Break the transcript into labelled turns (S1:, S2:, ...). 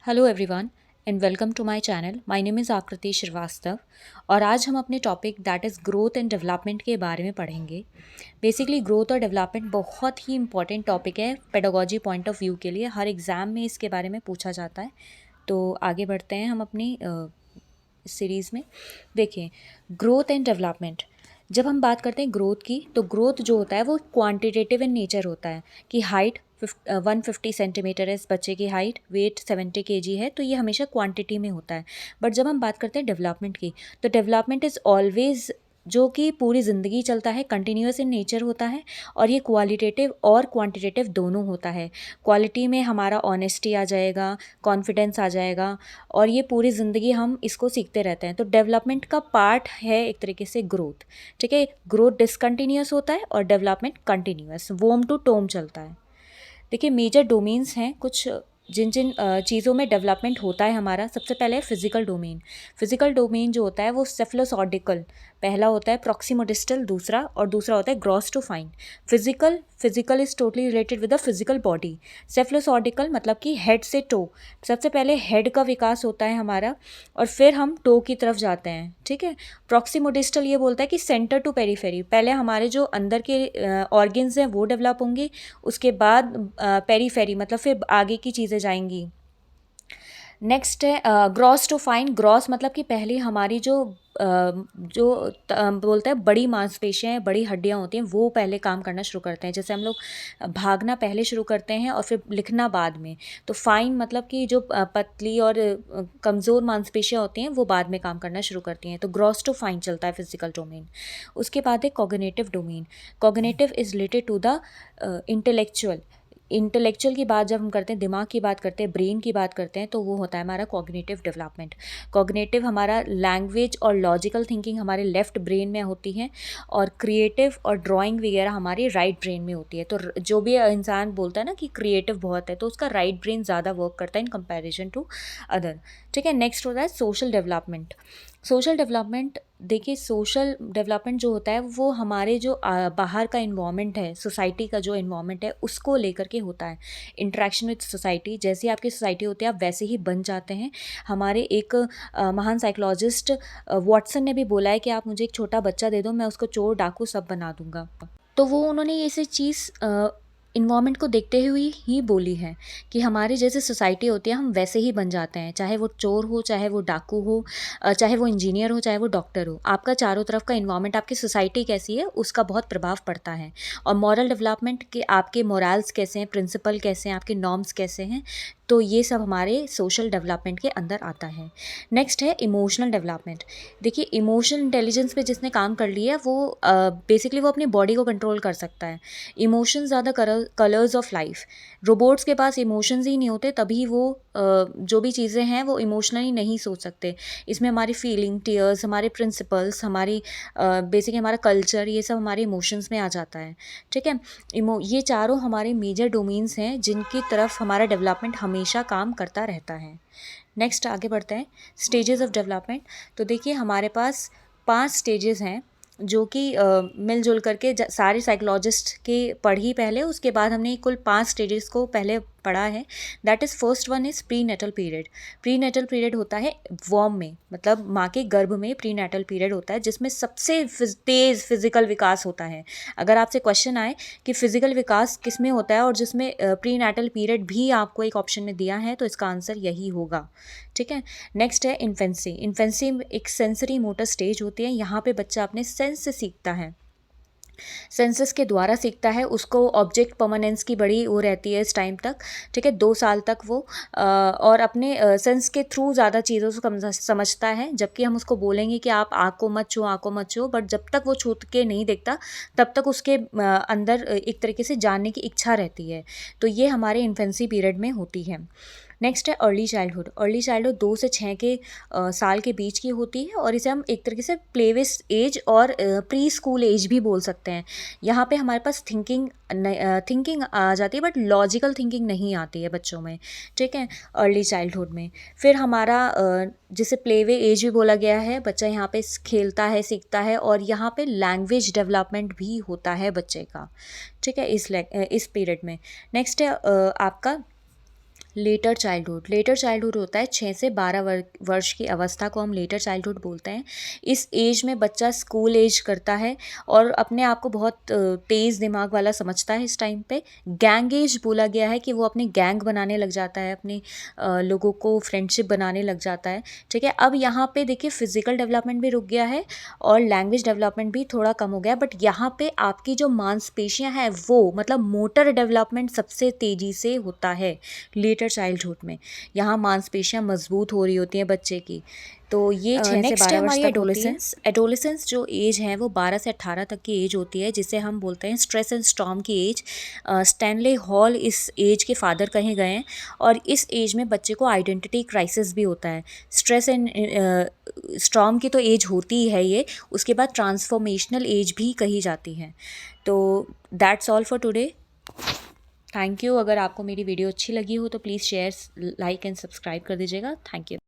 S1: Hello everyone and welcome to my channel. My name is Aakriti Shrivastava और आज हम अपने topic that is growth and development के बारे में पढ़ेंगे। बेसिकली ग्रोथ और डेवलपमेंट बहुत ही इंपॉर्टेंट टॉपिक है पेडागोजी पॉइंट ऑफ व्यू के लिए। हर एग्ज़ाम में इसके बारे में पूछा जाता है। तो आगे बढ़ते हैं हम अपनी सीरीज़ में। देखिए, ग्रोथ एंड डेवलपमेंट जब हम बात करते हैं ग्रोथ की, तो ग्रोथ जो होता है वो क्वांटिटेटिव इन नेचर होता है कि हाइट 150 सेंटीमीटर है इस बच्चे की हाइट, वेट 70 केजी है, तो ये हमेशा क्वांटिटी में होता है। बट जब हम बात करते हैं डेवलपमेंट की, तो डेवलपमेंट इज़ ऑलवेज जो कि पूरी ज़िंदगी चलता है, कंटिन्यूस इन नेचर होता है और ये क्वालिटेटिव और क्वांटिटेटिव दोनों होता है। क्वालिटी में हमारा ऑनेस्टी आ जाएगा, कॉन्फिडेंस आ जाएगा और ये पूरी ज़िंदगी हम इसको सीखते रहते हैं। तो डेवलपमेंट का पार्ट है एक तरीके से ग्रोथ। ठीक है, ग्रोथ डिसकंटिन्यूस होता है और डेवलपमेंट कंटिन्यूस, वोम टू टोम चलता है। देखिए, मेजर डोमेन्स हैं कुछ जिन जिन चीज़ों में डेवलपमेंट होता है हमारा। सबसे पहले है फिजिकल डोमेन। फिजिकल डोमेन जो होता है वो सेफलोसॉडिकल पहला होता है, प्रॉक्सिमोडिस्टल दूसरा, और दूसरा होता है gross to fine. Physical is totally related with the physical body. Cephalocaudal मतलब कि हेड से टो। सबसे पहले हेड का विकास होता है हमारा और फिर हम टो की तरफ जाते हैं। ठीक है, प्रॉक्सिमोडिस्टल ये बोलता है कि सेंटर टू पेरीफेरी, पहले हमारे जो अंदर के ऑर्गन्स हैं वो डेवलप होंगे, उसके बाद पेरीफेरी मतलब फिर आगे की चीज़ें जाएंगी। नेक्स्ट है ग्रॉस टू फाइन। ग्रॉस मतलब कि पहले हमारी बोलते हैं बड़ी मांसपेशियाँ हैं, बड़ी हड्डियाँ होती हैं, वो पहले काम करना शुरू करते हैं। जैसे हम लोग भागना पहले शुरू करते हैं और फिर लिखना बाद में। तो फाइन मतलब कि जो पतली और कमज़ोर मांसपेशियाँ होती हैं वो बाद में काम करना शुरू करती हैं। तो ग्रॉस टू फाइन चलता है फिजिकल डोमेन। उसके बाद है cognitive domain. Cognitive is related to the intellectual की बात जब हम करते हैं, दिमाग की बात करते हैं, ब्रेन की बात करते हैं, तो वो होता है हमारा कॉग्निटिव डेवलपमेंट। कॉग्निटिव हमारा लैंग्वेज और लॉजिकल थिंकिंग हमारे लेफ्ट ब्रेन में होती है और क्रिएटिव और ड्राइंग वगैरह हमारे राइट ब्रेन में होती है। तो जो भी इंसान बोलता है ना कि क्रिएटिव बहुत है, तो उसका राइट ब्रेन ज़्यादा वर्क करता है इन कंपेरिजन टू अदर। ठीक है, नेक्स्ट होता है सोशल डेवलपमेंट। सोशल डेवलपमेंट, देखिए सोशल डेवलपमेंट जो होता है वो हमारे जो बाहर का इन्वामेंट है, सोसाइटी का जो इन्वामेंट है उसको लेकर के होता है। इंटरेक्शन विद सोसाइटी, जैसी आपकी सोसाइटी होती है आप वैसे ही बन जाते हैं। हमारे एक महान साइकोलॉजिस्ट वॉटसन ने भी बोला है कि आप मुझे एक छोटा बच्चा दे दो, मैं उसको चोर डाकू सब बना दूंगा। तो वो उन्होंने ये ऐसी चीज़ इन्वायरमेंट को देखते हुए ही बोली है कि हमारे जैसे सोसाइटी होती है हम वैसे ही बन जाते हैं, चाहे वो चोर हो, चाहे वो डाकू हो, चाहे वो इंजीनियर हो, चाहे वो डॉक्टर हो। आपका चारों तरफ का इन्वायरमेंट, आपकी सोसाइटी कैसी है उसका बहुत प्रभाव पड़ता है। और मॉरल डेवलपमेंट के आपके मोरल्स कैसे हैं, प्रिंसिपल कैसे हैं, आपके नॉर्म्स कैसे हैं, तो ये सब हमारे सोशल डेवलपमेंट के अंदर आता है। नेक्स्ट है इमोशनल डेवलपमेंट। देखिए, इमोशनल इंटेलिजेंस पे जिसने काम कर लिया है वो बेसिकली वो अपनी बॉडी को कंट्रोल कर सकता है। Emotions are the colours of life. Robots के पास इमोशंस ही नहीं होते, तभी वो जो भी चीज़ें हैं वो इमोशनली नहीं सोच सकते। इसमें हमारी फीलिंग, टीयर्स, हमारे प्रिंसिपल्स, हमारी बेसिकली हमारा कल्चर, ये सब हमारे इमोशंस में आ जाता है। ठीक है, ये चारों हमारे मेजर डोमेन्स हैं जिनकी तरफ हमारा डेवलपमेंट हमेशा काम करता रहता है। नेक्स्ट आगे बढ़ते हैं, स्टेजेस ऑफ डेवलपमेंट। तो देखिए, हमारे पास 5 स्टेजेस हैं जो कि मिलजुल करके सारे साइकोलॉजिस्ट के पढ़ी पहले, उसके बाद हमने कुल 5 स्टेजेस को पहले पढ़ा है। That is first one is prenatal period. Prenatal period होता है वॉर्म में, मतलब माँ के गर्भ में प्री नेटल पीरियड होता है जिसमें सबसे तेज़ फिजिकल विकास होता है। अगर आपसे क्वेश्चन आए कि फिजिकल विकास किस में होता है और जिसमें प्री नेटल पीरियड भी आपको एक ऑप्शन में दिया है, तो इसका आंसर यही होगा। ठीक है, नेक्स्ट है इन्फेंसी। इन्फेंसी एक सेंसरी मोटर स्टेज होती है, यहाँ पे बच्चा अपने सेंस से सीखता है, सेंसस के द्वारा सीखता है। उसको ऑब्जेक्ट परमानेंस की बड़ी वो रहती है इस टाइम तक। ठीक है, 2 साल तक वो और अपने सेंस के थ्रू ज़्यादा चीज़ों को समझता है। जबकि हम उसको बोलेंगे कि आप आँख को मत छुओ, आँख को मत छुओ, बट जब तक वो छू के नहीं देखता तब तक उसके अंदर एक तरीके से जानने की इच्छा रहती है। तो ये हमारे इन्फेंसी पीरियड में होती है। नेक्स्ट है अर्ली चाइल्डहुड। अर्ली चाइल्डहुड 2 से 6 के साल के बीच की होती है और इसे हम एक तरीके से प्लेवेस एज और प्री स्कूल एज भी बोल सकते हैं। यहाँ पे हमारे पास थिंकिंग आ जाती है, बट लॉजिकल थिंकिंग नहीं आती है बच्चों में। ठीक है, अर्ली चाइल्डहुड में फिर हमारा जिसे प्लेवे एज भी बोला गया है, बच्चा यहाँ पे खेलता है, सीखता है और यहाँ पे लैंग्वेज डेवलपमेंट भी होता है बच्चे का। ठीक है, इस पीरियड में। नेक्स्ट है आपका लेटर चाइल्डहुड होता है 6 से 12 वर्ष की अवस्था को हम लेटर चाइल्डहुड बोलते हैं। इस एज में बच्चा स्कूल एज करता है और अपने आप को बहुत तेज़ दिमाग वाला समझता है। इस टाइम पे गैंग एज बोला गया है कि वो अपनी गैंग बनाने लग जाता है, अपने लोगों को फ्रेंडशिप बनाने लग जाता है। ठीक है, अब यहाँ पे देखिए फिजिकल डेवलपमेंट भी रुक गया है और लैंग्वेज डेवलपमेंट भी थोड़ा कम हो गया, बट यहाँ पे आपकी जो मांसपेशियाँ हैं वो मतलब मोटर डेवलपमेंट सबसे तेज़ी से होता है लेटर चाइल्डहुड में। यहाँ मांसपेशियाँ मजबूत हो रही होती हैं बच्चे की। तो ये 6 से 12 वर्ष तक होती है। एडोलेसेंस जो एज है वो 12 से 18 तक की एज होती है, जिसे हम बोलते हैं स्ट्रेस एंड स्टॉर्म की एज। स्टैनले हॉल इस एज के फादर कहे गए हैं और इस एज में बच्चे को आइडेंटिटी क्राइसिस भी होता है। स्ट्रेस एंड स्टॉर्म की तो एज होती ही है ये, उसके बाद ट्रांसफॉर्मेशनल एज भी कही जाती है। तो that's all for today. Thank you. अगर आपको मेरी वीडियो अच्छी लगी हो तो please share, like and subscribe कर दीजिएगा। Thank you.